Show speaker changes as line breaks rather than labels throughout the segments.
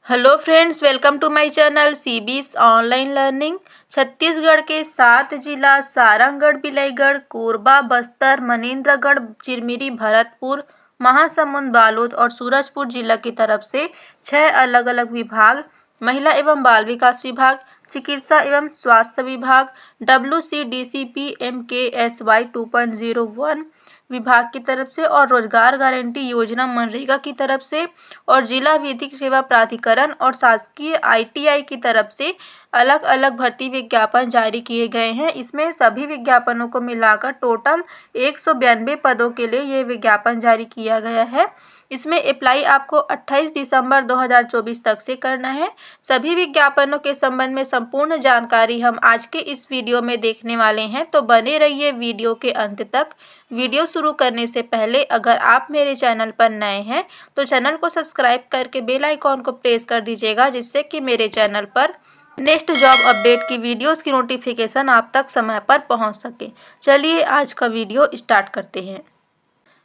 Hello friends, welcome to my channel CBS online learning. Chhattisgarh के 7 जिला सारंगढ़, बिलाईगढ़, कोरबा, बस्तर, मनेन्द्रगढ़, चिरमिरी, भरतपुर, महासमुंद, बालोद और सूरजपुर जिला की तरफ से 6 अलग अलग विभाग, महिला एवं बाल विकास विभाग, चिकित्सा एवं स्वास्थ्य विभाग, WCDCPMKSY 2.01 विभाग की तरफ से और रोजगार गारंटी योजना मनरेगा की तरफ से और जिला विधिक सेवा प्राधिकरण और शासकीय ITI की तरफ से अलग अलग भर्ती विज्ञापन जारी किए गए हैं। इसमें सभी विज्ञापनों को मिलाकर टोटल 192 पदों के लिए ये विज्ञापन जारी किया गया है। इसमें अप्लाई आपको 28 दिसंबर 2024 तक से करना है। सभी विज्ञापनों के संबंध में संपूर्ण जानकारी हम आज के इस वीडियो में देखने वाले हैं, तो बने रहिए वीडियो के अंत तक। वीडियो शुरू करने से पहले अगर आप मेरे चैनल पर नए हैं तो चैनल को सब्सक्राइब करके बेल आइकॉन को प्रेस कर दीजिएगा, जिससे कि मेरे चैनल पर नेक्स्ट जॉब अपडेट की वीडियोस की नोटिफिकेशन आप तक समय पर पहुंच सके। चलिए आज का वीडियो स्टार्ट करते हैं।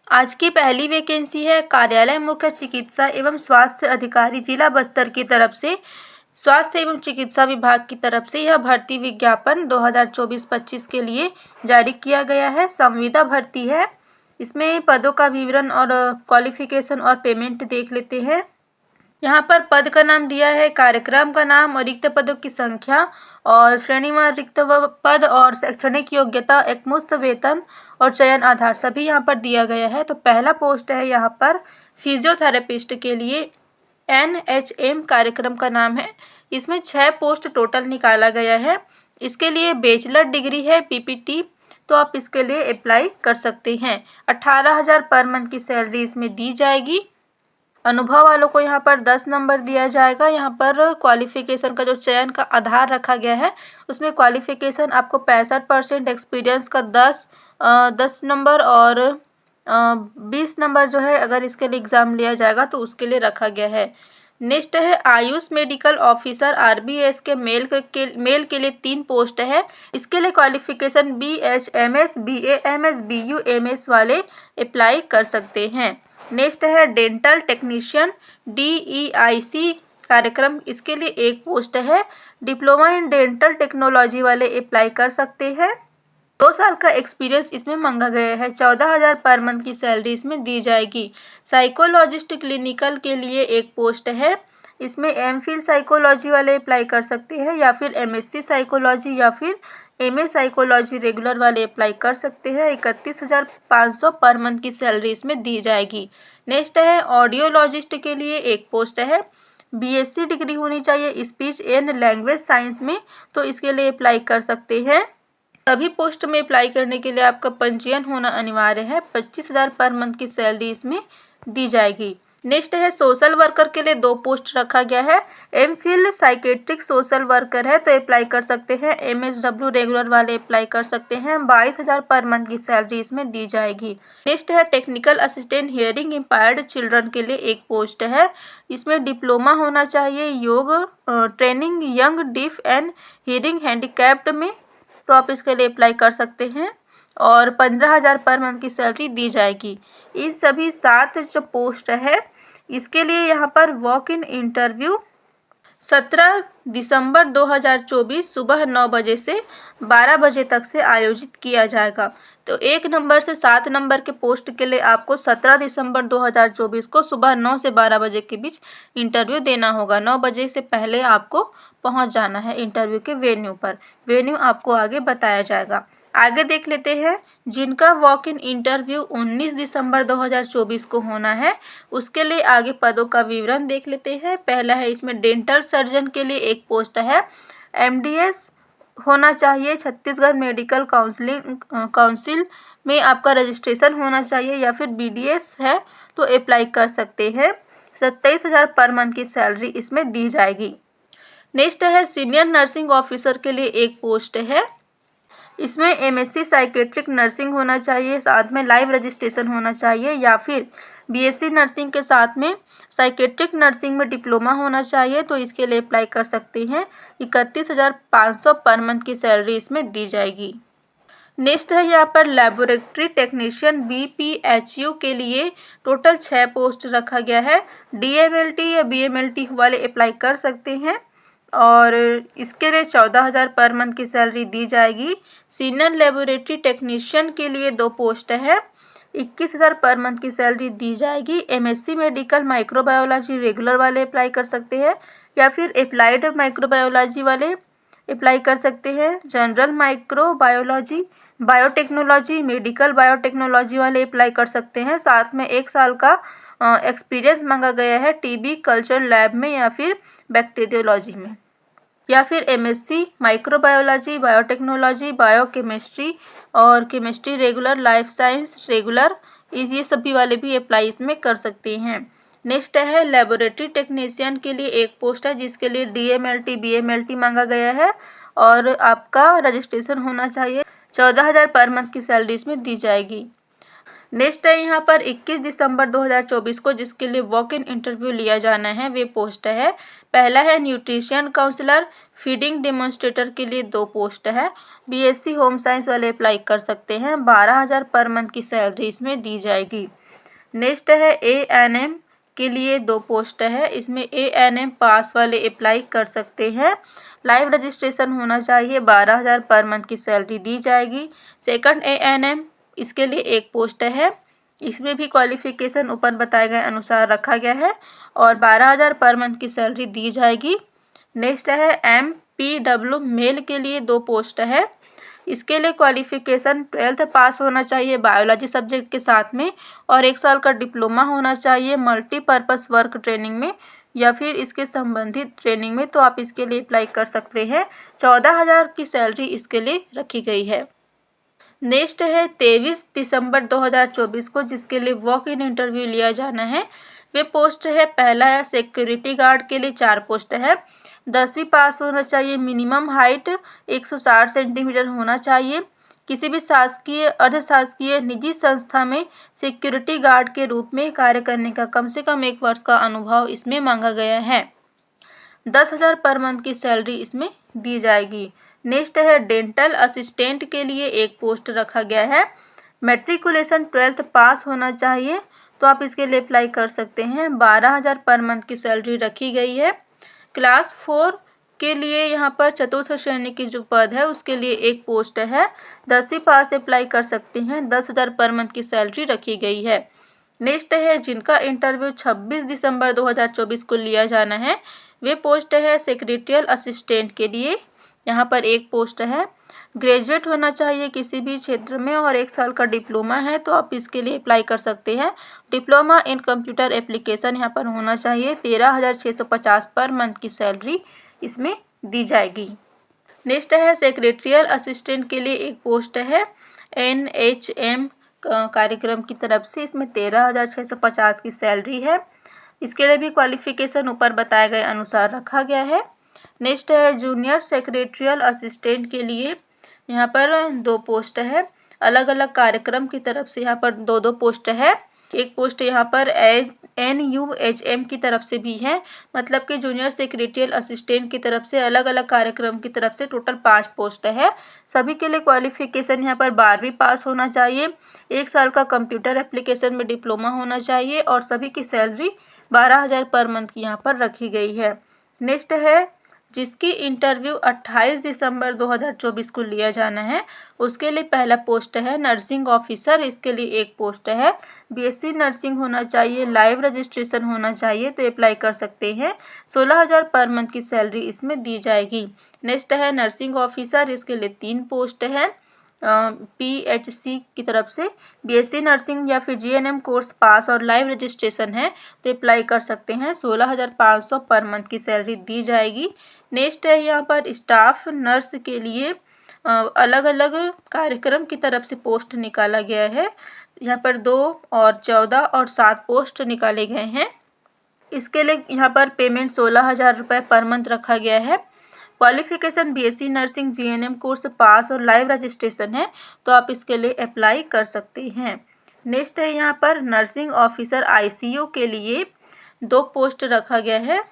आज की पहली वैकेंसी है कार्यालय मुख्य चिकित्सा एवं स्वास्थ्य अधिकारी जिला बस्तर की तरफ से। स्वास्थ्य एवं चिकित्सा विभाग की तरफ से यह भर्ती विज्ञापन 2024-25 के लिए जारी किया गया है। संविदा भर्ती है। इसमें पदों का विवरण और क्वालिफिकेशन और पेमेंट देख लेते हैं। यहाँ पर पद का नाम दिया है, कार्यक्रम का नाम और रिक्त पदों की संख्या और श्रेणीवार रिक्त पद और शैक्षणिक योग्यता, एकमुश्त वेतन और चयन आधार सभी यहाँ पर दिया गया है। तो पहला पोस्ट है यहाँ पर फिजियोथेरेपिस्ट के लिए, NHM कार्यक्रम का नाम है। इसमें 6 पोस्ट टोटल निकाला गया है। इसके लिए बैचलर डिग्री है PPT, तो आप इसके लिए अप्लाई कर सकते हैं। 18,000 पर मंथ की सैलरी इसमें दी जाएगी। अनुभव वालों को यहाँ पर 10 नंबर दिया जाएगा। यहाँ पर क्वालिफिकेशन का जो चयन का आधार रखा गया है उसमें क्वालिफिकेशन आपको 65%, एक्सपीरियंस का 10 नंबर और 20 नंबर जो है अगर इसके लिए एग्ज़ाम लिया जाएगा तो उसके लिए रखा गया है। नेक्स्ट है आयुष मेडिकल ऑफिसर RBS के मेल के लिए 3 पोस्ट है। इसके लिए क्वालिफिकेशन BHMS, BAMS, BUMS वाले अप्लाई कर सकते हैं। नेक्स्ट है डेंटल टेक्नीशियन DEIC कार्यक्रम, इसके लिए 1 पोस्ट है। डिप्लोमा इन डेंटल टेक्नोलॉजी वाले अप्लाई कर सकते हैं। 2 साल का एक्सपीरियंस इसमें मांगा गया है। 14,000 पर मंथ की सैलरी इसमें दी जाएगी। साइकोलॉजिस्ट क्लिनिकल के लिए 1 पोस्ट है। इसमें MPhil साइकोलॉजी वाले अप्लाई कर सकते हैं या फिर MSc साइकोलॉजी या फिर MA साइकोलॉजी रेगुलर वाले अप्लाई कर सकते हैं। 31,500 पर मंथ की सैलरी इसमें दी जाएगी। नेक्स्ट है ऑडियोलॉजिस्ट के लिए 1 पोस्ट है। BSc डिग्री होनी चाहिए स्पीच एंड लैंग्वेज साइंस में, तो इसके लिए अप्लाई कर सकते हैं। सभी पोस्ट में अप्लाई करने के लिए आपका पंजीयन होना अनिवार्य है। 25,000 पर मंथ की सैलरी इसमें दी जाएगी। नेक्स्ट है सोशल वर्कर के लिए 2 पोस्ट रखा गया है। MPhil साइकेट्रिक सोशल वर्कर है तो अप्लाई कर सकते हैं। MSW रेगुलर वाले अप्लाई कर सकते हैं। 22,000 पर मंथ की सैलरी इसमें दी जाएगी। नेक्स्ट है technical assistant hearing impaired children के लिए 1 पोस्ट है। इसमें डिप्लोमा होना चाहिए योग training young diff and hearing handicapped में, तो आप इसके लिए अप्लाई कर सकते हैं और 15,000 पर मंथ की सैलरी दी जाएगी। इन सभी 7 जो पोस्ट है इसके लिए यहाँ पर वॉक इन इंटरव्यू 17 दिसंबर 2024 सुबह 9 बजे से 12 बजे तक से आयोजित किया जाएगा। तो 1 नंबर से 7 नंबर के पोस्ट के लिए आपको 17 दिसंबर 2024 को सुबह 9 से 12 बजे के बीच इंटरव्यू देना होगा। 9 बजे से पहले आपको पहुंच जाना है इंटरव्यू के वेन्यू पर। वेन्यू आपको आगे बताया जाएगा। आगे देख लेते हैं जिनका वॉक इन इंटरव्यू 19 दिसंबर 2024 को होना है, उसके लिए आगे पदों का विवरण देख लेते हैं। पहला है इसमें डेंटल सर्जन के लिए 1 पोस्ट है। MDS होना चाहिए, छत्तीसगढ़ मेडिकल काउंसिल में आपका रजिस्ट्रेशन होना चाहिए या फिर BDS है तो अप्लाई कर सकते हैं। 27,000 पर मंथ की सैलरी इसमें दी जाएगी। नेक्स्ट है सीनियर नर्सिंग ऑफिसर के लिए 1 पोस्ट है। इसमें MSc साइकेट्रिक नर्सिंग होना चाहिए, साथ में लाइव रजिस्ट्रेशन होना चाहिए या फिर BSc नर्सिंग के साथ में साइकेट्रिक नर्सिंग में डिप्लोमा होना चाहिए, तो इसके लिए अप्लाई कर सकते हैं। 31,500 पर मंथ की सैलरी इसमें दी जाएगी। नेक्स्ट है यहाँ पर लेबोरेटरी टेक्नीशियन BPHU के लिए टोटल 6 पोस्ट रखा गया है। DMLT या BMLT वाले अप्लाई कर सकते हैं और इसके लिए 14,000 पर मंथ की सैलरी दी जाएगी। सीनियर लेबोरेटरी टेक्नीशियन के लिए 2 पोस्ट है, 21,000 पर मंथ की सैलरी दी जाएगी। MSc मेडिकल माइक्रोबायोलॉजी रेगुलर वाले अप्लाई कर सकते हैं या फिर अप्लाइड माइक्रोबायोलॉजी वाले अप्लाई कर सकते हैं। General microbiology, biotechnology, medical biotechnology वाले अप्लाई कर सकते हैं। साथ में 1 साल का एक्सपीरियंस मांगा गया है TB कल्चर लैब में या फिर बैक्टीरियोलॉजी में, या फिर MSc माइक्रोबायोलॉजी, बायोटेक्नोलॉजी, बायोकेमिस्ट्री और chemistry regular, life science regular, ये सभी वाले भी अप्लाई इसमें कर सकते हैं। नेक्स्ट है लेबोरेटरी टेक्नीशियन के लिए 1 पोस्ट है जिसके लिए DMLT BMLT मांगा गया है और आपका रजिस्ट्रेशन होना चाहिए। 14,000 पर मंथ की सैलरी इसमें दी जाएगी। नेक्स्ट है यहाँ पर 21 दिसंबर 2024 को जिसके लिए वॉक इन इंटरव्यू लिया जाना है, वे पोस्ट है। पहला है न्यूट्रिशन काउंसलर, फीडिंग डेमोन्स्ट्रेटर के लिए 2 पोस्ट है। BSc होम साइंस वाले अप्लाई कर सकते हैं। 12,000 पर मंथ की सैलरी इसमें दी जाएगी। नेक्स्ट है ANM के लिए 2 पोस्ट है, इसमें ANM पास वाले अप्लाई कर सकते हैं। लाइव रजिस्ट्रेशन होना चाहिए। 12,000 पर मंथ की सैलरी दी जाएगी। सेकंड ANM, इसके लिए 1 पोस्ट है, इसमें भी क्वालिफिकेशन ऊपर बताए गए अनुसार रखा गया है और 12,000 पर मंथ की सैलरी दी जाएगी। नेक्स्ट है MPW मेल के लिए 2 पोस्ट है, इसके लिए क्वालिफिकेशन 12th पास होना चाहिए बायोलॉजी सब्जेक्ट के साथ में और 1 साल का डिप्लोमा होना चाहिए मल्टीपर्पज़ वर्क ट्रेनिंग में या फिर इसके संबंधित ट्रेनिंग में, तो आप इसके लिए अप्लाई कर सकते हैं। 14,000 की सैलरी इसके लिए रखी गई है। नेक्स्ट है 23 दिसंबर 2024 को जिसके लिए वॉक इन इंटरव्यू लिया जाना है, वे पोस्ट है। पहला है सिक्योरिटी गार्ड के लिए 4 पोस्ट है। 10वीं पास होना चाहिए। मिनिमम हाइट 160 सेंटीमीटर होना चाहिए। किसी भी शासकीय, अर्धशासकीय, निजी संस्था में सिक्योरिटी गार्ड के रूप में कार्य करने का कम से कम 1 वर्ष का अनुभव इसमें मांगा गया है। 10,000 पर मंथ की सैलरी इसमें दी जाएगी। नेक्स्ट है डेंटल असिस्टेंट के लिए 1 पोस्ट रखा गया है। मैट्रिकुलेशन 12th पास होना चाहिए, तो आप इसके लिए अप्लाई कर सकते हैं। 12,000 पर मंथ की सैलरी रखी गई है। क्लास 4 के लिए यहाँ पर चतुर्थ श्रेणी की जो पद है उसके लिए 1 पोस्ट है। 10वीं पास अप्लाई कर सकते हैं। 10,000 पर मंथ की सैलरी रखी गई है। नेक्स्ट है जिनका इंटरव्यू 26 दिसंबर 2024 को लिया जाना है, वे पोस्ट है सेक्रेटरियल असिस्टेंट के लिए। यहाँ पर 1 पोस्ट है। ग्रेजुएट होना चाहिए किसी भी क्षेत्र में और 1 साल का डिप्लोमा है, तो आप इसके लिए अप्लाई कर सकते हैं। डिप्लोमा इन कंप्यूटर एप्लीकेशन यहाँ पर होना चाहिए। 13,650 पर मंथ की सैलरी इसमें दी जाएगी। नेक्स्ट है सेक्रेटरियल असिस्टेंट के लिए 1 पोस्ट है। NHM कार्यक्रम की तरफ से, इसमें 13,650 की सैलरी है। इसके लिए भी क्वालिफिकेशन ऊपर बताए गए अनुसार रखा गया है। नेक्स्ट है जूनियर सेक्रेटरियल असिस्टेंट के लिए, यहाँ पर 2 पोस्ट है। अलग अलग कार्यक्रम की तरफ से यहाँ पर 2-2 पोस्ट है। 1 पोस्ट यहाँ पर NUHM की तरफ से भी है, मतलब कि जूनियर सेक्रेटरियल असिस्टेंट की तरफ से अलग अलग कार्यक्रम की तरफ से टोटल 5 पोस्ट है। सभी के लिए क्वालिफिकेशन यहाँ पर 12वीं पास होना चाहिए। 1 साल का कंप्यूटर एप्लीकेशन में डिप्लोमा होना चाहिए और सभी की सैलरी 12,000 पर मंथ की यहाँ पर रखी गई है। नेक्स्ट है जिसकी इंटरव्यू 28 दिसंबर 2024 को लिया जाना है, उसके लिए पहला पोस्ट है नर्सिंग ऑफिसर। इसके लिए 1 पोस्ट है। BSc नर्सिंग होना चाहिए, लाइव रजिस्ट्रेशन होना चाहिए, तो अप्लाई कर सकते हैं। 16,000 पर मंथ की सैलरी इसमें दी जाएगी। नेक्स्ट है नर्सिंग ऑफिसर, इसके लिए 3 पोस्ट है। PHC की तरफ से BSc नर्सिंग या फिर GNM कोर्स पास और लाइव रजिस्ट्रेशन है, तो अप्लाई कर सकते हैं। 16,500 पर मंथ की सैलरी दी जाएगी। नेक्स्ट है यहाँ पर स्टाफ नर्स के लिए अलग अलग कार्यक्रम की तरफ से पोस्ट निकाला गया है। यहाँ पर 2 और 14 और 7 पोस्ट निकाले गए हैं। इसके लिए यहाँ पर पेमेंट 16,000 रुपये पर मंथ रखा गया है। Qualification BSc nursing GNM course pass और लाइव रजिस्ट्रेशन है, तो आप इसके लिए अप्लाई कर सकते हैं। नेक्स्ट है यहाँ पर नर्सिंग ऑफिसर ICU के लिए 2 पोस्ट रखा गया है।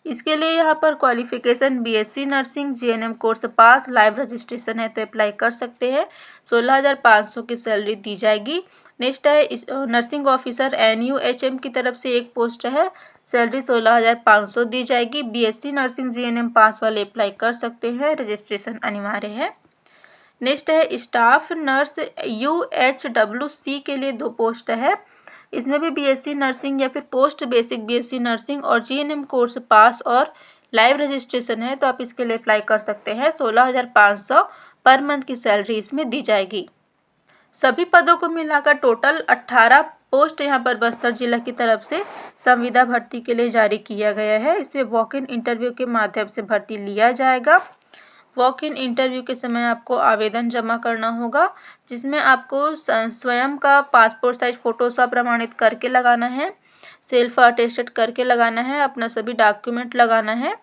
इसके लिए यहाँ पर qualification BSc nursing GNM course pass, live registration है तो अप्लाई कर सकते हैं। 16,500 की सैलरी दी जाएगी। नेक्स्ट है नर्सिंग ऑफिसर एनयूएचएम की तरफ से एक पोस्ट है, सैलरी 16,500 दी जाएगी। बीएससी नर्सिंग जीएनएम पास वाले अप्लाई कर सकते हैं, रजिस्ट्रेशन अनिवार्य है। नेक्स्ट है स्टाफ नर्स यूएचडब्ल्यूसी के लिए 2 पोस्ट है। इसमें भी बीएससी नर्सिंग या फिर पोस्ट बेसिक बीएससी नर्सिंग और जीएनएम कोर्स पास और लाइव रजिस्ट्रेशन है तो आप इसके लिए अप्लाई कर सकते हैं। 16,500 पर मंथ की सैलरी इसमें दी जाएगी। सभी पदों को मिलाकर टोटल 18 पोस्ट यहाँ पर बस्तर जिला की तरफ से संविदा भर्ती के लिए जारी किया गया है। इसमें वॉक इन इंटरव्यू के माध्यम से भर्ती लिया जाएगा। वॉक इन इंटरव्यू के समय आपको आवेदन जमा करना होगा, जिसमें आपको स्वयं का पासपोर्ट साइज फ़ोटो सब प्रमाणित करके लगाना है, सेल्फ अटेस्टेड करके लगाना है, अपना सभी डॉक्यूमेंट लगाना है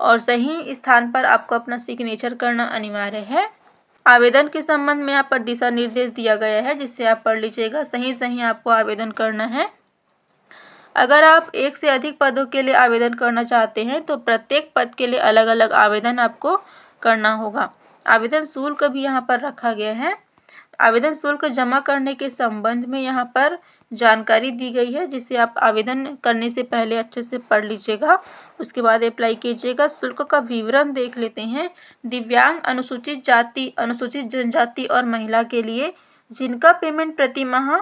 और सही स्थान पर आपको अपना सिग्नेचर करना अनिवार्य है। आवेदन के संबंध में यहाँ पर दिशा निर्देश दिया गया है, जिससे आप पढ़ लीजिएगा। सही आपको आवेदन करना है। अगर आप एक से अधिक पदों के लिए आवेदन करना चाहते हैं तो प्रत्येक पद के लिए अलग अलग आवेदन आपको करना होगा। आवेदन शुल्क भी यहाँ पर रखा गया है। आवेदन शुल्क जमा करने के संबंध में यहाँ पर जानकारी दी गई है, जिसे आप आवेदन करने से पहले अच्छे से पढ़ लीजिएगा, उसके बाद अप्लाई कीजिएगा। शुल्क का विवरण देख लेते हैं। दिव्यांग, अनुसूचित जाति, अनुसूचित जनजाति और महिला के लिए जिनका पेमेंट प्रति माह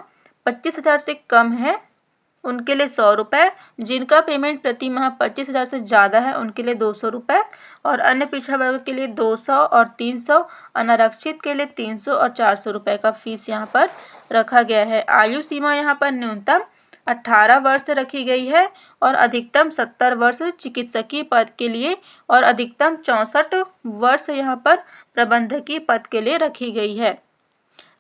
25,000 से कम है उनके लिए 100 रुपये, जिनका पेमेंट प्रति माह 25,000 से ज़्यादा है उनके लिए 200 रुपये और अन्य पिछड़ा वर्ग के लिए 200 और 300, अनारक्षित के लिए 300 और 400 रुपये का फीस यहाँ पर रखा गया है। आयु सीमा यहाँ पर न्यूनतम 18 वर्ष रखी गई है और अधिकतम 70 वर्ष चिकित्सकीय पद के लिए और अधिकतम 64 वर्ष यहाँ पर प्रबंधकीय पद के लिए रखी गई है।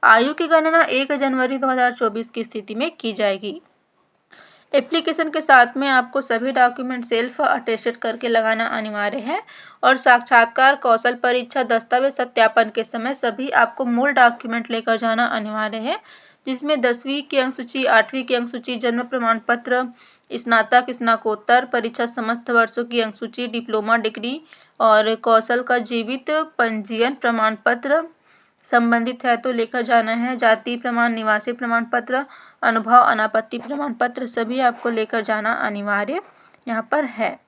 आयु की गणना 1 जनवरी 2024 की स्थिति में की जाएगी। एप्लीकेशन के साथ में आपको सभी डॉक्यूमेंट सेल्फ अटेस्टेड करके लगाना अनिवार्य है और साक्षात्कार, कौशल परीक्षा, दस्तावेज सत्यापन के समय सभी आपको मूल डॉक्यूमेंट लेकर जाना अनिवार्य है, जिसमें 10वीं की अंकसूची, 8वीं की अंकसूची, जन्म प्रमाण पत्र, स्नातक, स्नाकोत्तर परीक्षा समस्त वर्षों की अंकसूची, डिप्लोमा डिग्री और कौशल का जीवित पंजीयन प्रमाण पत्र संबंधित है तो लेकर जाना है। जाति प्रमाण, निवासी प्रमाण पत्र, अनुभव, अनापत्ति प्रमाण पत्र सभी आपको लेकर जाना अनिवार्य यहाँ पर है।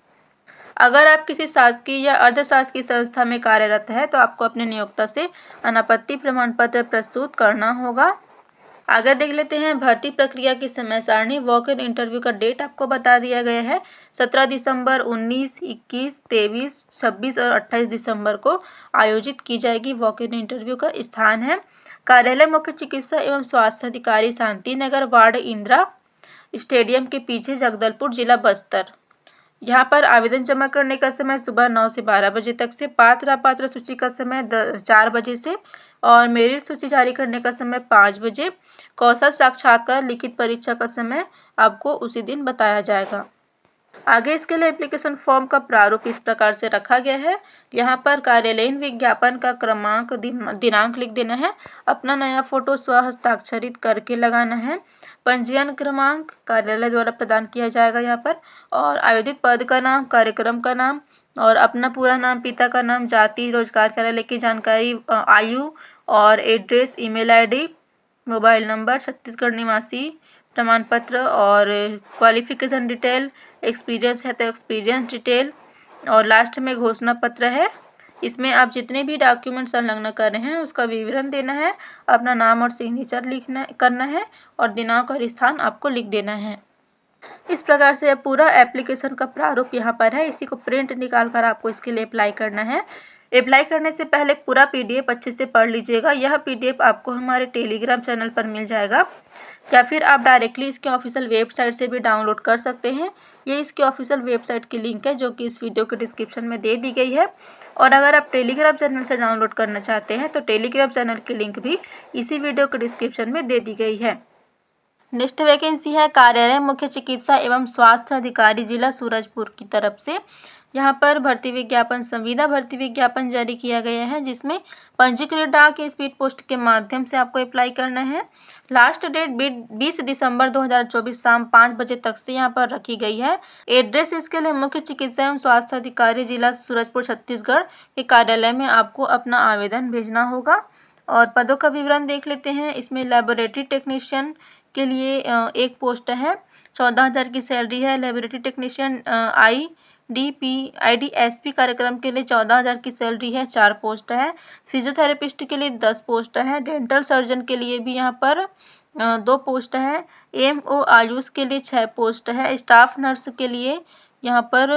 अगर आप किसी शासकीय या अर्धशासकीय संस्था में कार्यरत है तो आपको अपने नियोक्ता से अनापत्ति प्रमाण पत्र प्रस्तुत करना होगा। आगे देख लेते हैं भर्ती प्रक्रिया की समय सारणी। वॉक इन इंटरव्यू का डेट आपको बता दिया गया है। 17 दिसंबर, 19, 21, 23, 26 और 28 दिसंबर को आयोजित की जाएगी। वॉक इन इंटरव्यू का स्थान है कार्यालय मुख्य चिकित्सा एवं स्वास्थ्य अधिकारी, शांति नगर, वार्ड इंदिरा स्टेडियम के पीछे, जगदलपुर, जिला बस्तर। यहाँ पर आवेदन जमा करने का समय सुबह 9 से 12 बजे तक से, पात्र अपात्र सूची का समय 4 बजे से और मेरिट सूची जारी करने का समय 5 बजे। कौशल साक्षात्कार लिखित परीक्षा का समय आपको उसी दिन बताया जाएगा। आगे इसके लिए एप्लीकेशन फॉर्म का प्रारूप इस प्रकार से रखा गया है। यहाँ पर कार्यालयीन विज्ञापन का क्रमांक, दिनांक लिख देना है। अपना नया फोटो स्व हस्ताक्षरित करके लगाना है। पंजीयन क्रमांक कार्यालय द्वारा प्रदान किया जाएगा यहाँ पर, और आवेदित पद का नाम, कार्यक्रम का नाम और अपना पूरा नाम, पिता का नाम, जाति, रोजगार कार्यालय की जानकारी, आयु और address, email ID, mobile number, Chhattisgarh निवासी प्रमाण पत्र और क्वालिफिकेशन डिटेल, एक्सपीरियंस है तो एक्सपीरियंस डिटेल और लास्ट में घोषणा पत्र है। इसमें आप जितने भी डॉक्यूमेंट संलग्न कर रहे हैं उसका विवरण देना है, अपना नाम और सिग्नेचर करना है और दिनांक और स्थान आपको लिख देना है। इस प्रकार से पूरा एप्लीकेशन का प्रारूप यहाँ पर है। इसी को प्रिंट निकाल कर आपको इसके लिए अप्लाई करना है। अप्लाई करने से पहले पूरा पीडीएफ अच्छे से पढ़ लीजिएगा। यह पीडीएफ आपको हमारे टेलीग्राम चैनल पर मिल जाएगा या फिर आप डायरेक्टली इसके ऑफिशियल वेबसाइट से भी डाउनलोड कर सकते हैं। ये इसके ऑफिशियल वेबसाइट की लिंक है जो कि इस वीडियो के डिस्क्रिप्शन में दे दी गई है। और अगर आप टेलीग्राम चैनल से डाउनलोड करना चाहते हैं तो टेलीग्राम चैनल की लिंक भी इसी वीडियो के डिस्क्रिप्शन में दे दी गई है। नेक्स्ट वैकेंसी है कार्यालय मुख्य चिकित्सा एवं स्वास्थ्य अधिकारी जिला सूरजपुर की तरफ से। यहाँ पर भर्ती विज्ञापन संविदा भर्ती विज्ञापन जारी किया गया है, जिसमें पंजीकृत डाक या स्पीड पोस्ट के माध्यम से आपको अप्लाई करना है। लास्ट डेट 20 दिसंबर 2024 शाम 5 बजे तक से यहाँ पर रखी गई है। एड्रेस इसके लिए मुख्य चिकित्सा एवं स्वास्थ्य अधिकारी जिला सूरजपुर छत्तीसगढ़ के कार्यालय में आपको अपना आवेदन भेजना होगा। और पदों का विवरण देख लेते हैं। इसमें लेबोरेटरी टेक्नीशियन के लिए एक पोस्ट है, 14,000 की सैलरी है। लेबोरेटरी टेक्नीशियन IDSP कार्यक्रम के लिए 14,000 की सैलरी है, 4 पोस्ट है। फिजियोथेरेपिस्ट के लिए 10 पोस्ट है। डेंटल सर्जन के लिए भी यहाँ पर 2 पोस्ट है। MO आयुष के लिए 6 पोस्ट है। स्टाफ नर्स के लिए यहाँ पर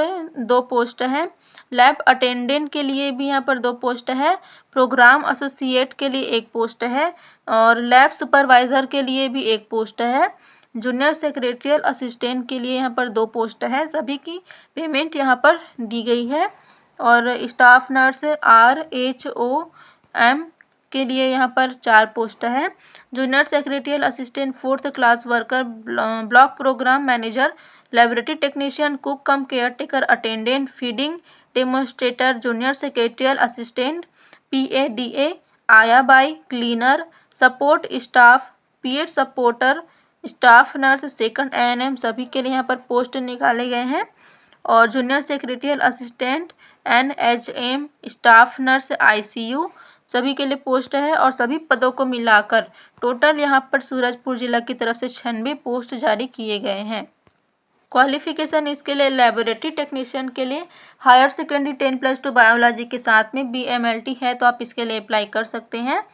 2 पोस्ट है। लैब अटेंडेंट के लिए भी यहाँ पर 2 पोस्ट है। प्रोग्राम एसोसिएट के लिए 1 पोस्ट है और लैब सुपरवाइज़र के लिए भी 1 पोस्ट है। जूनियर सेक्रेटरियल असिस्टेंट के लिए यहाँ पर 2 पोस्ट है। सभी की पेमेंट यहाँ पर दी गई है। और स्टाफ नर्स RHOM के लिए यहाँ पर 4 पोस्ट है। Junior secretarial assistant 4th class worker, block programme manager, laboratory technician, cook cum care taker, attendant, feeding demonstrator, junior secretarial assistant, PADA, आया बाई, क्लीनर, सपोर्ट स्टाफ, पीएड supporter, staff nurse, second ANM सभी के लिए यहाँ पर post निकाले गए हैं। और junior secretarial assistant, NHM, staff nurse, ICU सभी के लिए पोस्ट है। और सभी पदों को मिलाकर टोटल यहाँ पर सूरजपुर जिला की तरफ से 96 पोस्ट जारी किए गए हैं। क्वालिफिकेशन इसके लिए लेबोरेटरी टेक्नीशियन के लिए हायर सेकेंडरी 10+2 बायोलॉजी के साथ में BMLT है, तो आप इसके लिए अप्लाई कर सकते हैं।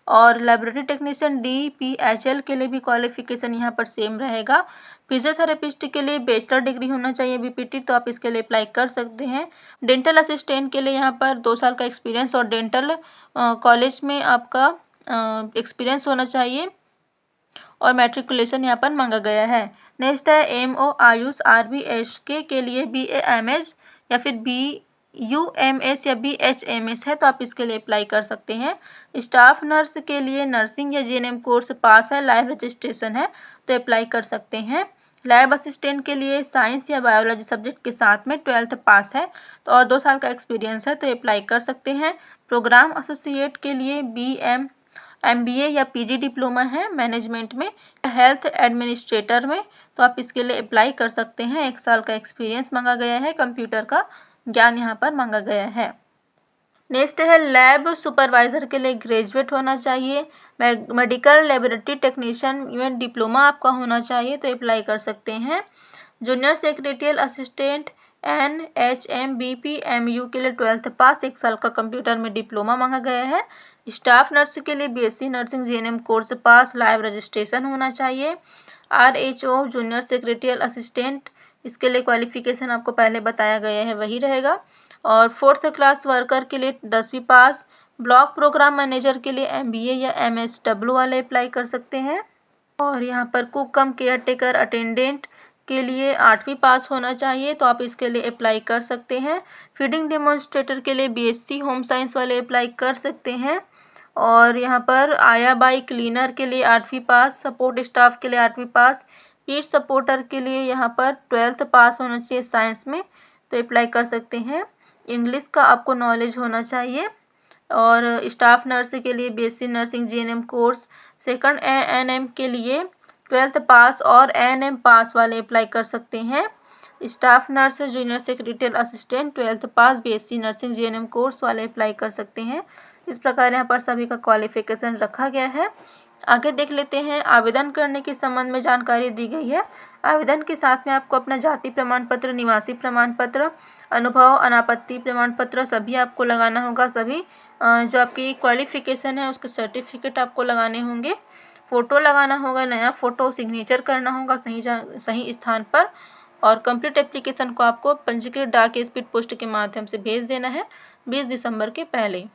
और लेबोरेटरी टेक्नीशियन DPHL के लिए भी क्वालिफिकेशन यहाँ पर सेम रहेगा। फिजियोथेरेपिस्ट के लिए बैचलर डिग्री होना चाहिए BPT, तो आप इसके लिए अप्लाई कर सकते हैं। डेंटल असिस्टेंट के लिए यहाँ पर 2 साल का एक्सपीरियंस और डेंटल कॉलेज में आपका एक्सपीरियंस होना चाहिए और मैट्रिकुलेशन यहाँ पर मांगा गया है। नेक्स्ट है MO आयुष RBSK के लिए BAMS या फिर BUMS या BHMS है, तो आप इसके लिए अप्लाई कर सकते हैं। स्टाफ नर्स के लिए नर्सिंग या GNM कोर्स पास है, लाइव रजिस्ट्रेशन है, तो अप्लाई कर सकते हैं। लैब असिस्टेंट के लिए साइंस या बायोलॉजी सब्जेक्ट के साथ में 12th पास है, तो और 2 साल का एक्सपीरियंस है, तो अप्लाई कर सकते हैं। प्रोग्राम एसोसिएट के लिए MBA या PG डिप्लोमा है मैनेजमेंट में, हेल्थ एडमिनिस्ट्रेटर में, तो आप इसके लिए अप्लाई कर सकते हैं। 1 साल का एक्सपीरियंस मांगा गया है, कंप्यूटर का ज्ञान यहाँ पर मांगा गया है। नेक्स्ट है लैब सुपरवाइज़र के लिए ग्रेजुएट होना चाहिए। Medical laboratory technician even diploma आपका होना चाहिए, तो अप्लाई कर सकते हैं। Junior secretarial assistant NHM BPMU के लिए 12th पास, 1 साल का कंप्यूटर में डिप्लोमा मांगा गया है। स्टाफ नर्स के लिए BSc nursing GNM course pass, live registration होना चाहिए। RHO जूनियर सेक्रेटरियल असिस्टेंट, इसके लिए क्वालिफिकेशन आपको पहले बताया गया है वही रहेगा। और 4th क्लास वर्कर के लिए 10वीं पास। ब्लॉक प्रोग्राम मैनेजर के लिए MBA या MSW वाले अप्लाई कर सकते हैं। और यहाँ पर cook cum care taker attendant के लिए 8वीं पास होना चाहिए, तो आप इसके लिए अप्लाई कर सकते हैं। फीडिंग डेमोन्स्ट्रेटर के लिए BSc होम साइंस वाले अप्लाई कर सकते हैं। और यहाँ पर आया बाई क्लीनर के लिए 8वीं पास, सपोर्ट स्टाफ के लिए 8वीं पास, पीड सपोर्टर के लिए यहाँ पर 12th पास होना चाहिए साइंस में, तो अप्लाई कर सकते हैं। इंग्लिश का आपको नॉलेज होना चाहिए। और स्टाफ नर्स के लिए BSc nursing GNM course, second ANM के लिए 12th पास और ANM पास वाले अप्लाई कर सकते हैं। Staff nurse junior secretarial assistant 12th पास BSc नर्सिंग GNM कोर्स वाले अप्लाई कर सकते हैं। इस प्रकार यहाँ पर सभी का क्वालिफिकेशन रखा गया है। आगे देख लेते हैं आवेदन करने के संबंध में जानकारी दी गई है। आवेदन के साथ में आपको अपना जाति प्रमाण पत्र, निवासी प्रमाण पत्र, अनुभव अनापत्ति प्रमाण पत्र सभी आपको लगाना होगा। सभी जो आपकी क्वालिफिकेशन है उसके सर्टिफिकेट आपको लगाने होंगे। फ़ोटो लगाना होगा, नया फ़ोटो, सिग्नेचर करना होगा सही स्थान पर। और कंप्लीट एप्लीकेशन को आपको पंजीकृत डाक या स्पीड पोस्ट के माध्यम से भेज देना है 20 दिसंबर के पहले।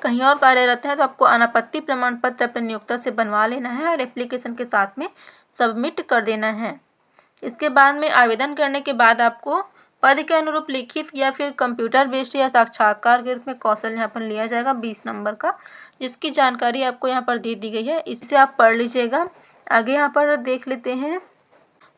कहीं और कार्यरत है तो आपको अनापत्ति प्रमाण पत्र अपने नियोक्ता से बनवा लेना है और एप्लीकेशन के साथ में सबमिट कर देना है। इसके बाद में आवेदन करने के बाद आपको पद के अनुरूप लिखित या फिर कंप्यूटर बेस्ड या साक्षात्कार के रूप में कौशल यहाँ पर लिया जाएगा 20 नंबर का, जिसकी जानकारी आपको यहाँ पर दे दी गई है, इसे आप पढ़ लीजिएगा। आगे यहाँ पर देख लेते हैं,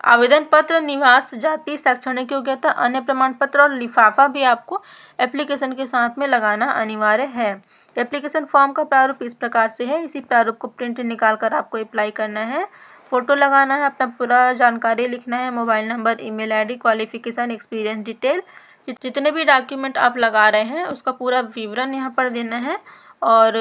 आवेदन पत्र, निवास, जाति, शैक्षणिक योग्यता, अन्य प्रमाण पत्र और लिफाफा भी आपको एप्लीकेशन के साथ में लगाना अनिवार्य है। एप्लीकेशन फॉर्म का प्रारूप इस प्रकार से है। इसी प्रारूप को प्रिंट निकाल कर आपको अप्लाई करना है। फोटो लगाना है, अपना पूरा जानकारी लिखना है, mobile number, email ID, qualification, experience detail, जितने भी डॉक्यूमेंट आप लगा रहे हैं उसका पूरा विवरण यहाँ पर देना है और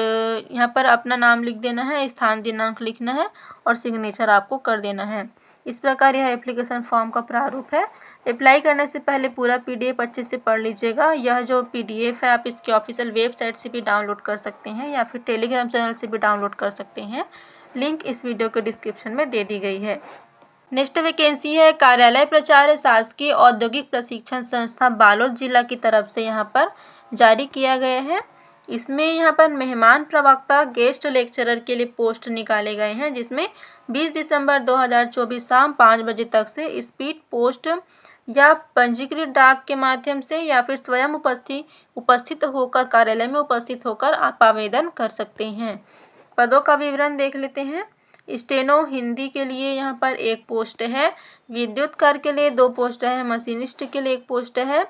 यहाँ पर अपना नाम लिख देना है, स्थान दिनांक लिखना है और सिग्नेचर आपको कर देना है। इस प्रकार यह एप्लीकेशन फॉर्म का प्रारूप है। अप्लाई करने से पहले पूरा पीडीएफ अच्छे से पढ़ लीजिएगा। यह जो पीडीएफ है आप इसकी ऑफिशियल वेबसाइट से भी डाउनलोड कर सकते हैं या फिर टेलीग्राम चैनल से भी डाउनलोड कर सकते हैं। लिंक इस वीडियो के डिस्क्रिप्शन में दे दी गई है। नेक्स्ट वैकेंसी है कार्यालय प्राचार्य शासकीय औद्योगिक प्रशिक्षण संस्था बालोद जिला की तरफ से यहाँ पर जारी किया गया है। इसमें यहाँ पर मेहमान प्रवक्ता, गेस्ट लेक्चरर के लिए पोस्ट निकाले गए हैं, जिसमें 20 दिसंबर 2024 शाम 5 बजे तक से स्पीड पोस्ट या पंजीकृत डाक के माध्यम से या फिर स्वयं उपस्थित होकर कार्यालय में उपस्थित होकर आप आवेदन कर सकते हैं। पदों का विवरण देख लेते हैं। स्टेनो हिंदी के लिए यहाँ पर 1 पोस्ट है, विद्युत कार्य के लिए 2 पोस्ट है, मशीनिस्ट के लिए 1 पोस्ट है,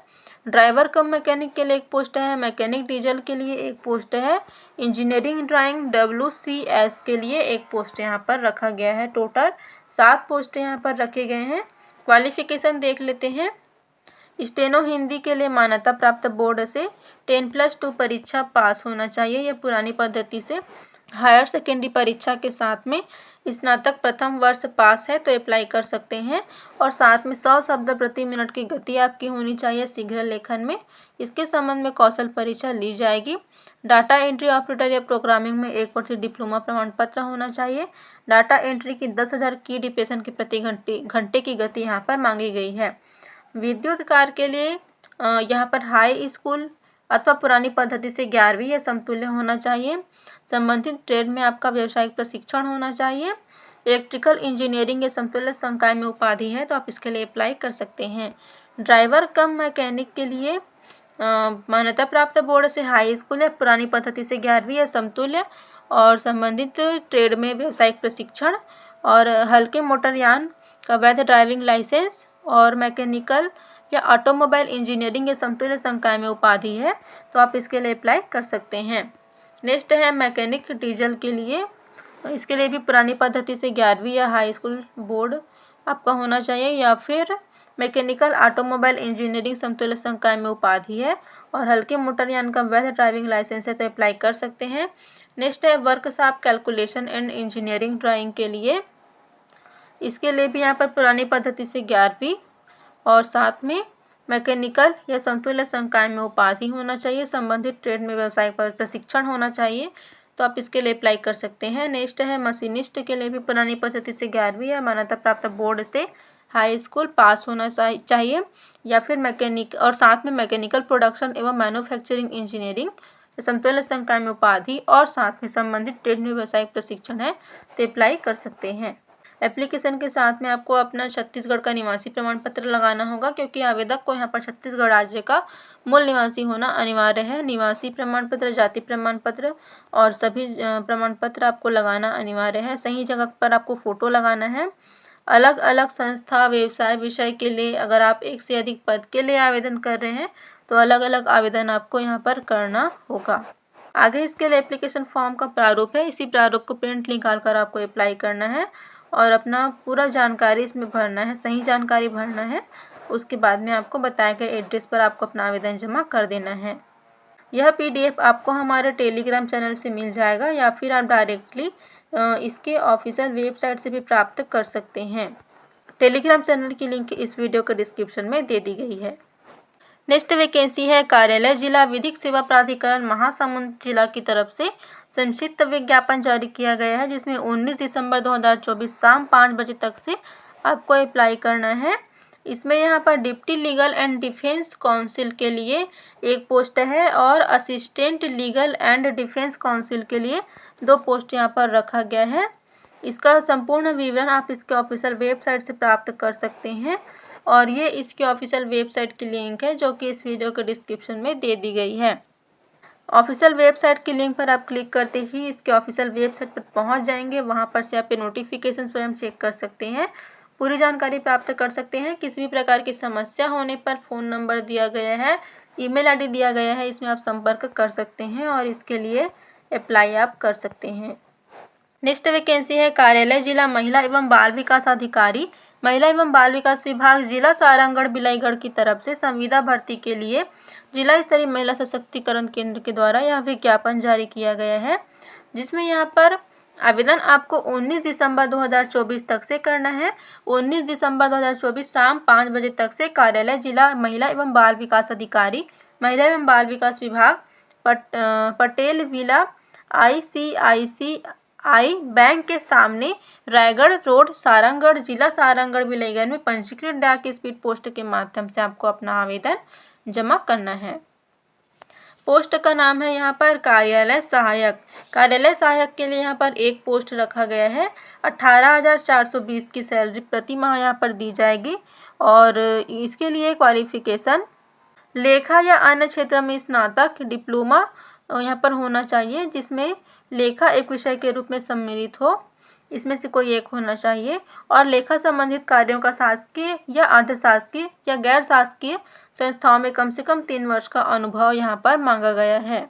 ड्राइवर कम मैकेनिक के लिए 1 पोस्ट है, मैकेनिक डीजल के लिए 1 पोस्ट है, इंजीनियरिंग ड्राइंग WCS के लिए 1 पोस्ट यहाँ पर रखा गया है। टोटल 7 पोस्ट यहाँ पर रखे गए हैं। क्वालिफिकेशन देख लेते हैं। स्टेनो हिंदी के लिए मान्यता प्राप्त बोर्ड से 10+2 परीक्षा पास होना चाहिए। यह पुरानी पद्धति से हायर सेकेंडरी परीक्षा के साथ में स्नातक प्रथम वर्ष पास है तो अप्लाई कर सकते हैं और साथ में 100 शब्द प्रति मिनट की गति आपकी होनी चाहिए शीघ्र लेखन में। इसके संबंध में कौशल परीक्षा ली जाएगी। डाटा एंट्री ऑपरेटर या प्रोग्रामिंग में 1 वर्ष डिप्लोमा प्रमाण पत्र होना चाहिए। डाटा एंट्री की 10,000 की डिप्रेशन की प्रति घंटे की गति यहाँ पर मांगी गई है। विद्युत कार्य के लिए यहाँ पर हाई स्कूल अथवा पुरानी पद्धति से 11वीं या समतुल्य होना चाहिए। संबंधित ट्रेड में आपका व्यावसायिक प्रशिक्षण होना चाहिए। इलेक्ट्रिकल इंजीनियरिंग या समतुल्य संकाय में उपाधि है तो आप इसके लिए अप्लाई कर सकते हैं। ड्राइवर कम मैकेनिक के लिए मान्यता प्राप्त बोर्ड से हाई स्कूल या पुरानी पद्धति से 11वीं या समतुल्य और संबंधित ट्रेड में व्यावसायिक प्रशिक्षण और हल्के मोटरयान का वैध ड्राइविंग लाइसेंस और मैकेनिकल या ऑटोमोबाइल इंजीनियरिंग या समतुल्य संकाय में उपाधि है तो आप इसके लिए अप्लाई कर सकते हैं। नेक्स्ट है मैकेनिक डीजल के लिए, इसके लिए भी पुरानी पद्धति से 11वीं या हाई स्कूल बोर्ड आपका होना चाहिए या फिर मैकेनिकल ऑटोमोबाइल इंजीनियरिंग समतुल्य संकाय में उपाधि है और हल्के मोटरयान का वैध ड्राइविंग लाइसेंस है तो अप्लाई कर सकते हैं। नेक्स्ट है workshop calculation and engineering drawing के लिए, इसके लिए भी यहाँ पर पुरानी पद्धति से 11वीं और साथ में मैकेनिकल या समतुल्य संकाय में उपाधि होना चाहिए। संबंधित ट्रेड में व्यवसायिक प्रशिक्षण होना चाहिए तो आप इसके लिए अप्लाई कर सकते हैं। नेक्स्ट है मशीनिस्ट के लिए भी पुरानी पद्धति से 11वीं या मान्यता प्राप्त बोर्ड से हाई स्कूल पास होना चाहिए या फिर मैकेनिक और साथ में मैकेनिकल प्रोडक्शन एवं मैन्युफैक्चरिंग इंजीनियरिंग समतुल्य संकाय में उपाधि और साथ में संबंधित ट्रेड में व्यवसायिक प्रशिक्षण है तो अप्लाई कर सकते हैं। एप्लीकेशन के साथ में आपको अपना छत्तीसगढ़ का निवासी प्रमाण पत्र लगाना होगा क्योंकि आवेदक को यहाँ पर छत्तीसगढ़ राज्य का मूल निवासी होना अनिवार्य है। निवासी प्रमाण पत्र, जाति प्रमाण पत्र और सभी प्रमाण पत्र आपको लगाना अनिवार्य है। सही जगह पर आपको फ़ोटो लगाना है। अलग अलग संस्था, व्यवसाय, विषय के लिए अगर आप 1 से अधिक पद के लिए आवेदन कर रहे हैं तो अलग अलग आवेदन आपको यहाँ पर करना होगा। आगे इसके लिए एप्लीकेशन फॉर्म का प्रारूप है। इसी प्रारूप को प्रिंट निकाल कर आपको अप्लाई करना है और अपना पूरा जानकारी इसमें भरना है, सही जानकारी भरना है। उसके बाद में आपको बताए गए एड्रेस पर आपको अपना आवेदन जमा कर देना है। यह पीडीएफ आपको हमारे टेलीग्राम चैनल से मिल जाएगा या फिर आप डायरेक्टली इसके ऑफिशियल वेबसाइट से भी प्राप्त कर सकते हैं। टेलीग्राम चैनल की लिंक इस वीडियो के डिस्क्रिप्शन में दे दी गई है। नेक्स्ट वैकेंसी है कार्यालय जिला विधिक सेवा प्राधिकरण महासमुंद जिला की तरफ से संक्षिप्त विज्ञापन जारी किया गया है, जिसमें 19 दिसंबर 2024 शाम 5 बजे तक से आपको अप्लाई करना है। इसमें यहाँ पर deputy legal and defence council के लिए 1 पोस्ट है और assistant legal and defence council के लिए 2 पोस्ट यहाँ पर रखा गया है। इसका संपूर्ण विवरण आप इसके ऑफिशियल वेबसाइट से प्राप्त कर सकते हैं और ये इसके ऑफिशियल वेबसाइट की लिंक है जो कि इस वीडियो के डिस्क्रिप्शन में दे दी गई है। ऑफिशियल वेबसाइट की लिंक पर आप क्लिक करते ही इसके ऑफिशियल वेबसाइट पर पहुंच जाएंगे। वहां पर से आप नोटिफिकेशन स्वयं चेक कर सकते हैं, पूरी जानकारी प्राप्त कर सकते हैं। किसी भी प्रकार की समस्या होने पर फ़ोन नंबर दिया गया है, ईमेल आईडी दिया गया है, इसमें आप संपर्क कर सकते हैं और इसके लिए अप्लाई आप कर सकते हैं। नेक्स्ट वैकेंसी है कार्यालय जिला महिला एवं बाल विकास अधिकारी, महिला एवं बाल विकास विभाग, जिला सारंगढ़ बिलाईगढ़ की तरफ से संविदा भर्ती के लिए जिला स्तरीय महिला सशक्तिकरण केंद्र के द्वारा यह विज्ञापन जारी किया गया है, जिसमें यहाँ पर आवेदन आपको 19 दिसंबर 2024 तक से करना है। 19 दिसंबर 2024 शाम 5 बजे तक से कार्यालय जिला महिला एवं बाल विकास अधिकारी, महिला एवं बाल विकास विभाग, पटेल विला, ICICI बैंक के सामने, रायगढ़ रोड, सारंगढ़, जिला सारंगढ़ बिलाईगढ़ में पंजीकृत डाक स्पीड पोस्ट के माध्यम से आपको अपना आवेदन जमा करना है। पोस्ट का नाम है यहाँ पर कार्यालय सहायक। कार्यालय सहायक के लिए यहाँ पर एक पोस्ट रखा गया है। 18,420 की सैलरी प्रति माह यहाँ पर दी जाएगी और इसके लिए क्वालिफिकेशन लेखा या अन्य क्षेत्र में स्नातक डिप्लोमा यहाँ पर होना चाहिए, जिसमें लेखा एक विषय के रूप में सम्मिलित हो, इसमें से कोई एक होना चाहिए। और लेखा संबंधित कार्यों का शासकीय या अर्धशासकीय या गैर शासकीय संस्थाओं में कम से कम 3 वर्ष का अनुभव यहाँ पर मांगा गया है।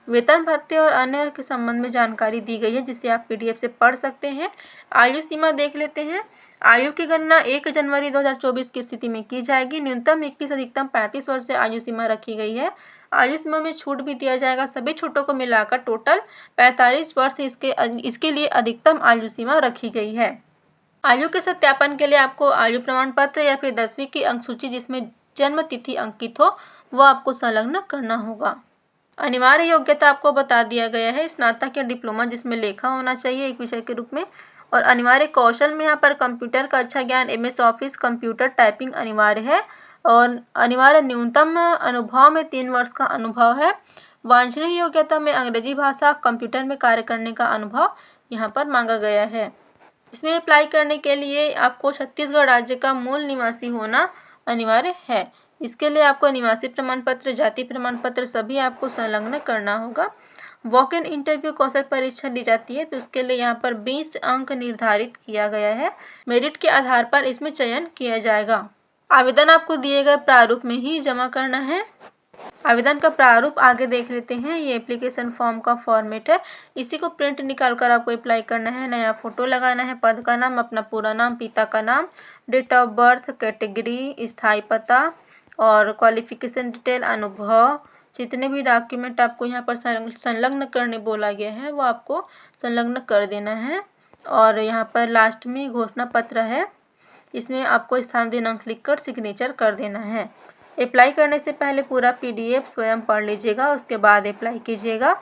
वेतन भत्ते और अन्य के संबंध में जानकारी दी गई है, जिसे आप PDF से पढ़ सकते हैं। आयु सीमा देख लेते हैं। आयु की गणना 1 जनवरी 2024 की स्थिति में की जाएगी। न्यूनतम 21, अधिकतम 35 वर्ष से आयु सीमा रखी गई है। आयु सीमा में छूट भी दिया जाएगा। सभी छूटों को मिलाकर टोटल 45 वर्ष इसके लिए अधिकतम आयु सीमा रखी गई है। आयु के सत्यापन के लिए आपको आयु प्रमाण पत्र या फिर 10वीं की अंक सूची जिसमें जन्म तिथि अंकित हो वो आपको संलग्न करना होगा। अनिवार्य योग्यता आपको बता दिया गया है, स्नातक या डिप्लोमा जिसमें लेखा होना चाहिए एक विषय के रूप में। और अनिवार्य कौशल में यहाँ पर कंप्यूटर का अच्छा ज्ञान, MS ऑफिस, कंप्यूटर टाइपिंग अनिवार्य है। और अनिवार्य न्यूनतम अनुभव में 3 वर्ष का अनुभव है। वांछनीय योग्यता में अंग्रेजी भाषा, कंप्यूटर में कार्य करने का अनुभव यहाँ पर मांगा गया है। इसमें अप्लाई करने के लिए आपको छत्तीसगढ़ राज्य का मूल निवासी होना अनिवार्य है। इसके लिए आपको निवासी प्रमाण पत्र, जाति प्रमाण पत्र सभी आपको संलग्न करना होगा। वॉक इन इंटरव्यू कौशल परीक्षा दी जाती है, तो उसके लिए यहाँ पर 20 अंक निर्धारित किया गया है। मेरिट के आधार पर इसमें चयन किया जाएगा। आवेदन आपको दिए गए प्रारूप में ही जमा करना है। आवेदन का प्रारूप आगे देख लेते हैं। ये एप्लीकेशन फॉर्म का फॉर्मेट है, इसी को प्रिंट निकाल कर आपको अप्लाई करना है। नया फोटो लगाना है, पद का नाम, अपना पूरा नाम, पिता का नाम, डेट ऑफ बर्थ, कैटेगरी, स्थायी पता और क्वालिफिकेशन डिटेल, अनुभव, जितने भी डॉक्यूमेंट आपको यहाँ पर संलग्न करने बोला गया है वो आपको संलग्न कर देना है। और यहाँ पर लास्ट में घोषणा पत्र है, इसमें आपको स्थान दिनांक लिखकर सिग्नेचर कर देना है। अप्लाई करने से पहले पूरा PDF स्वयं पढ़ लीजिएगा, उसके बाद अप्लाई कीजिएगा।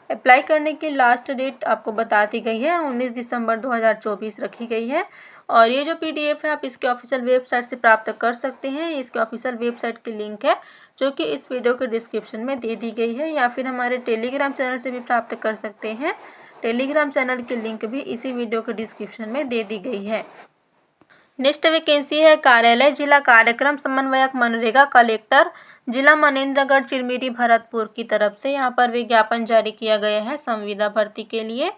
अप्लाई करने की लास्ट डेट आपको बता दी गई है, 19 दिसंबर 2024 रखी गई है। और ये जो PDF है आप इसके ऑफिशियल वेबसाइट से प्राप्त कर सकते हैं। इसके ऑफिशियल वेबसाइट की लिंक है जो कि इस वीडियो के डिस्क्रिप्शन में दे दी गई है, या फिर हमारे टेलीग्राम चैनल से भी प्राप्त कर सकते हैं। टेलीग्राम चैनल की लिंक भी इसी वीडियो के डिस्क्रिप्शन में दे दी गई है। नेक्स्ट वैकेंसी है कार्यालय जिला कार्यक्रम समन्वयक मनरेगा कलेक्टर, जिला मनेन्द्रगढ़ चिरमिरी भरतपुर की तरफ से यहाँ पर विज्ञापन जारी किया गया है संविदा भर्ती के लिए,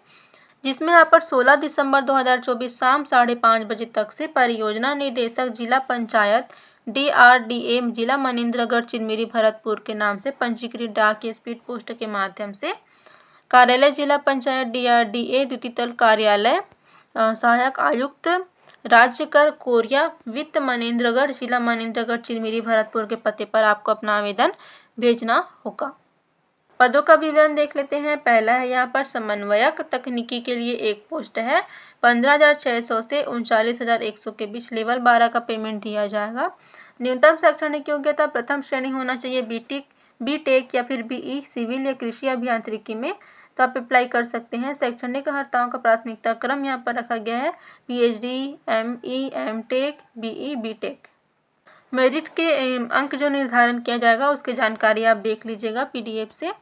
जिसमें यहाँ पर 16 दिसंबर 2024 शाम 5:30 बजे तक से परियोजना निदेशक जिला पंचायत DRDA जिला मनेन्द्रगढ़ चिरमिरी भरतपुर के नाम से पंजीकृत डाक स्पीड पोस्ट के माध्यम से कार्यालय जिला पंचायत DRDA द्वितीय तल कार्यालय सहायक आयुक्त राज्य कर कोरिया वित्त मनेन्द्रगढ़ जिला मनेन्द्रगढ़ चिरमिरी भरतपुर के पते पर आपको अपना आवेदन भेजना होगा। पदों का विवरण देख लेते हैं। पहला है यहाँ पर समन्वयक तकनीकी के लिए एक पोस्ट है, 15,600 से 39,100 के बीच, लेवल 12 का पेमेंट दिया जाएगा। न्यूनतम शैक्षणिक योग्यता प्रथम श्रेणी होना चाहिए, BTech या फिर BE सिविल या कृषि अभियांत्रिकी में, तो आप अप्लाई कर सकते हैं। शैक्षणिक अर्हताओं का प्राथमिकता क्रम यहाँ पर रखा गया है PhD, ME, MTech, BE, BTech। Merit के अंक जो निर्धारण किया जाएगा उसकी जानकारी आप देख लीजिएगा PDF से।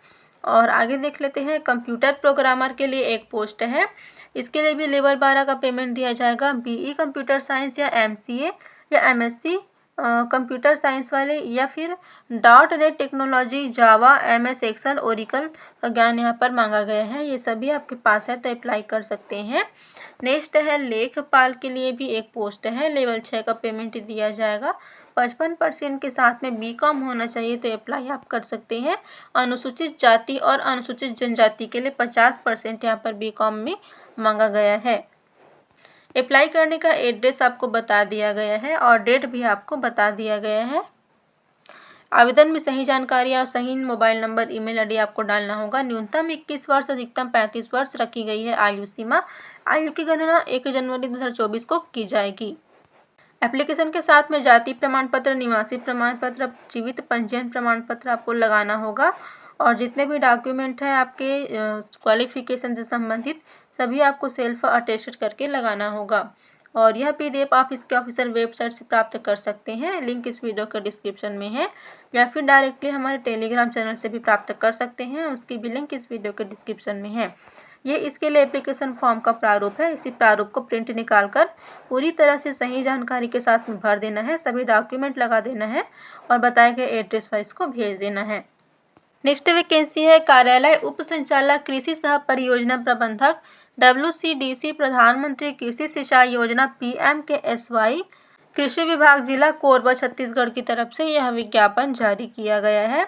और आगे देख लेते हैं। कंप्यूटर प्रोग्रामर के लिए एक पोस्ट है, इसके लिए भी लेवल 12 का पेमेंट दिया जाएगा। BE कंप्यूटर साइंस या MCA या MSc कंप्यूटर साइंस वाले, या फिर डॉट नेट टेक्नोलॉजी, जावा, MS एक्सेल, ओरिकल का ज्ञान यहाँ पर मांगा गया है। ये सभी आपके पास है तो अप्लाई कर सकते हैं। नेक्स्ट है लेखपाल के लिए भी एक पोस्ट है, लेवल 6 का पेमेंट दिया जाएगा। 55% के साथ में BCom होना चाहिए तो अप्लाई आप कर सकते हैं। अनुसूचित जाति और अनुसूचित जनजाति के लिए 50% यहाँ पर BCom में मांगा गया है। अप्लाई करने का एड्रेस आपको बता दिया गया है और डेट भी आपको बता दिया गया है। आवेदन में सही जानकारी और सही मोबाइल नंबर, ईमेल ID आपको डालना होगा। न्यूनतम 21 वर्ष, अधिकतम 35 वर्ष रखी गई है आयु सीमा। आयु की गणना 1 जनवरी 2024 को की जाएगी। एप्लीकेशन के साथ में जाति प्रमाण पत्र, निवासी प्रमाण पत्र, जीवित पंजीयन प्रमाण पत्र आपको लगाना होगा और जितने भी डॉक्यूमेंट हैं आपके क्वालिफिकेशन से संबंधित सभी आपको सेल्फ अटेस्टेड करके लगाना होगा। और यह PDF आप इसके ऑफिशियल वेबसाइट से प्राप्त कर सकते हैं, लिंक इस वीडियो के डिस्क्रिप्शन में है, या फिर डायरेक्टली हमारे टेलीग्राम चैनल से भी प्राप्त कर सकते हैं, उसकी भी लिंक इस वीडियो के डिस्क्रिप्शन में है। ये इसके लिए एप्लीकेशन फॉर्म का प्रारूप है। इसी प्रारूप को प्रिंट निकालकर पूरी तरह से सही जानकारी के साथ में भर देना है, सभी डॉक्यूमेंट लगा देना है और बताए गए एड्रेस पर इसको भेज देना है। नेक्स्ट वैकेंसी है कार्यालय उप संचालक कृषि सह परियोजना प्रबंधक, WCDC, प्रधानमंत्री कृषि सिंचाई योजना PMKSY, कृषि विभाग जिला कोरबा छत्तीसगढ़ की तरफ से यह विज्ञापन जारी किया गया है।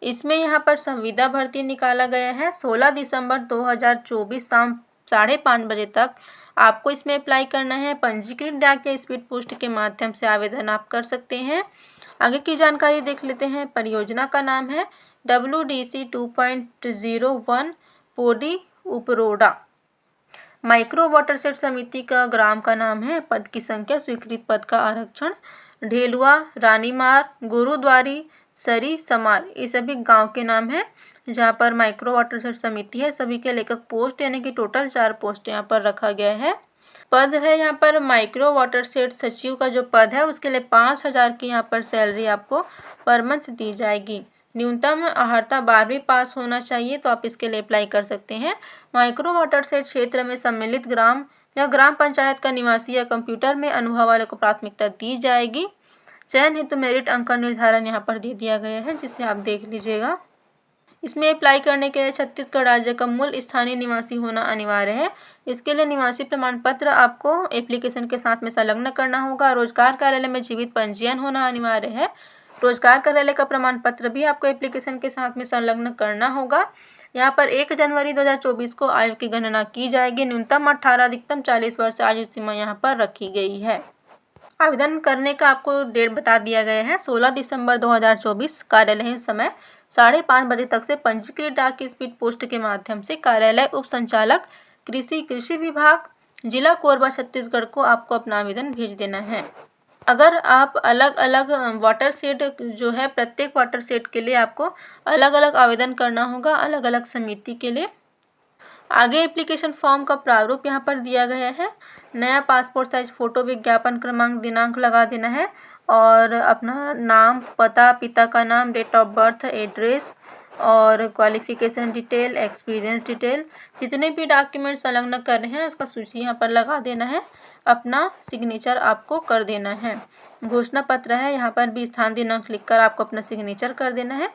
इसमें यहाँ पर संविदा भर्ती निकाला गया है। 16 दिसंबर 2024 शाम 5:30 बजे तक आपको इसमें अप्लाई करना है। पंजीकृत डाक या स्पीड पोस्ट के माध्यम से आवेदन आप कर सकते हैं। आगे की जानकारी देख लेते हैं। परियोजना का नाम है WDC 2.01 पोडी उपरोडा। माइक्रो वाटरशेड समिति का ग्राम का नाम है। पद की संख्या, स्वीकृत पद का आरक्षण, ढेलुआ, रानीमार, गुरुद्वारी, सरी, समार, ये सभी गांव के नाम हैं जहां पर माइक्रो वाटरशेड समिति है। सभी के लेखक पोस्ट यानी कि टोटल 4 पोस्ट यहाँ पर रखा गया है। पद है यहाँ पर माइक्रो वाटरशेड सचिव का जो पद है उसके लिए 5,000 की यहाँ पर सैलरी आपको पर मंथ दी जाएगी। न्यूनतम अर्हता 12वीं पास होना चाहिए तो आप इसके लिए अप्लाई कर सकते हैं। माइक्रो वाटरशेड क्षेत्र में सम्मिलित ग्राम या ग्राम पंचायत का निवासी या कंप्यूटर में अनुभव वाले को प्राथमिकता दी जाएगी। चयन हेतु मेरिट अंक का निर्धारण यहाँ पर दे दिया गया है, जिसे आप देख लीजिएगा। इसमें अप्लाई करने के लिए छत्तीसगढ़ राज्य का मूल स्थानीय निवासी होना अनिवार्य है। इसके लिए निवासी प्रमाण पत्र आपको एप्लीकेशन के साथ में संलग्न करना होगा। रोजगार कार्यालय में जीवित पंजीयन होना अनिवार्य है। रोजगार कार्यालय का प्रमाण पत्र भी आपको एप्लीकेशन के साथ में संलग्न करना होगा। यहाँ पर 1 जनवरी 2024 को आयु की गणना की जाएगी। न्यूनतम 18, अधिकतम 40 वर्ष आयु सीमा यहाँ पर रखी गई है। आवेदन करने का आपको डेट बता दिया गया है 16 दिसंबर 2024। कार्यालयीन समय 5:30 बजे तक से पंजीकृत डाक की स्पीड पोस्ट के माध्यम से कार्यालय उप संचालक कृषि विभाग जिला कोरबा छत्तीसगढ़ को आपको अपना आवेदन भेज देना है। अगर आप अलग अलग वाटर शेड जो है, प्रत्येक वाटर शेड के लिए आपको अलग अलग आवेदन करना होगा, अलग अलग समिति के लिए। आगे एप्लीकेशन फॉर्म का प्रारूप यहाँ पर दिया गया है। नया पासपोर्ट साइज फोटो, विज्ञापन क्रमांक, दिनांक लगा देना है और अपना नाम, पता, पिता का नाम, डेट ऑफ बर्थ, एड्रेस और क्वालिफिकेशन डिटेल, एक्सपीरियंस डिटेल, जितने भी डॉक्यूमेंट संलग्न कर रहे हैं उसका सूची यहाँ पर लगा देना है। अपना सिग्नेचर आपको कर देना है। घोषणा पत्र है, यहाँ पर भी स्थान दिनांक लिखकर आपको अपना सिग्नेचर कर देना है।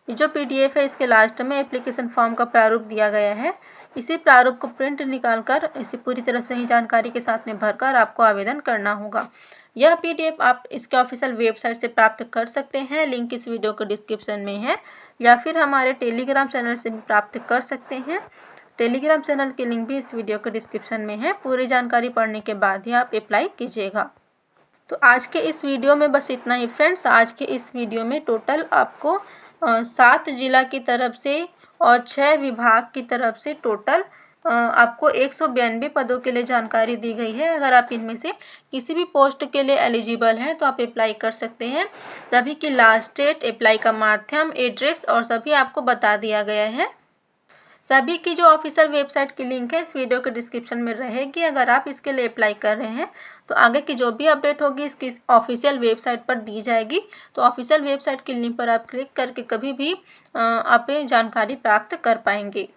जो PDF है इसके लास्ट में एप्लीकेशन फॉर्म का प्रारूप दिया गया है। इसी प्रारूप को प्रिंट निकालकर इसे पूरी तरह सही जानकारी के साथ में भरकर आपको आवेदन करना होगा। यह PDF आप इसके ऑफिशियल वेबसाइट से प्राप्त कर सकते हैं, लिंक इस वीडियो के डिस्क्रिप्शन में है, या फिर हमारे टेलीग्राम चैनल से भी प्राप्त कर सकते हैं। टेलीग्राम चैनल की लिंक भी इस वीडियो के डिस्क्रिप्शन में है। पूरी जानकारी पढ़ने के बाद ही आप अप्लाई कीजिएगा। तो आज के इस वीडियो में बस इतना ही फ्रेंड्स। आज के इस वीडियो में टोटल आपको 7 जिला की तरफ से और 6 विभाग की तरफ से टोटल आपको 192 पदों के लिए जानकारी दी गई है। अगर आप इनमें से किसी भी पोस्ट के लिए एलिजिबल हैं तो आप अप्लाई कर सकते हैं। सभी की लास्ट डेट, अप्लाई का माध्यम, एड्रेस और सभी आपको बता दिया गया है। सभी की जो ऑफिशियल वेबसाइट की लिंक है इस वीडियो के डिस्क्रिप्शन में रहेगी। अगर आप इसके लिए अप्लाई कर रहे हैं तो आगे की जो भी अपडेट होगी इसकी ऑफिशियल वेबसाइट पर दी जाएगी। तो ऑफिशियल वेबसाइट की लिंक पर आप क्लिक करके कभी भी आप जानकारी प्राप्त कर पाएंगे।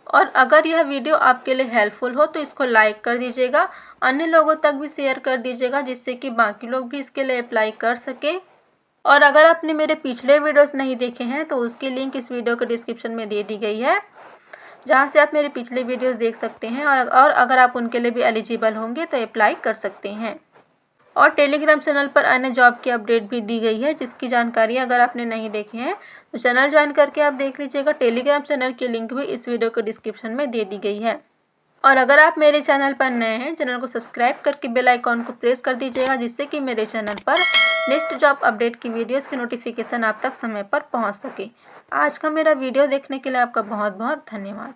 और अगर यह वीडियो आपके लिए हेल्पफुल हो तो इसको लाइक कर दीजिएगा अन्य लोगों तक भी शेयर कर दीजिएगा, जिससे कि बाकी लोग भी इसके लिए अप्लाई कर सकें। और अगर आपने मेरे पिछले वीडियोस नहीं देखे हैं तो उसकी लिंक इस वीडियो के डिस्क्रिप्शन में दे दी गई है, जहां से आप मेरे पिछले वीडियोस देख सकते हैं और अगर आप उनके लिए भी एलिजिबल होंगे तो अप्लाई कर सकते हैं। और टेलीग्राम चैनल पर अन्य जॉब की अपडेट भी दी गई है, जिसकी जानकारी अगर आपने नहीं देखे हैं तो चैनल ज्वाइन करके आप देख लीजिएगा। टेलीग्राम चैनल की लिंक भी इस वीडियो के डिस्क्रिप्शन में दे दी गई है। और अगर आप मेरे चैनल पर नए हैं, चैनल को सब्सक्राइब करके बेल आइकॉन को प्रेस कर दीजिएगा, जिससे कि मेरे चैनल पर नेक्स्ट जॉब अपडेट की वीडियोस की नोटिफिकेशन आप तक समय पर पहुंच सके। आज का मेरा वीडियो देखने के लिए आपका बहुत बहुत धन्यवाद।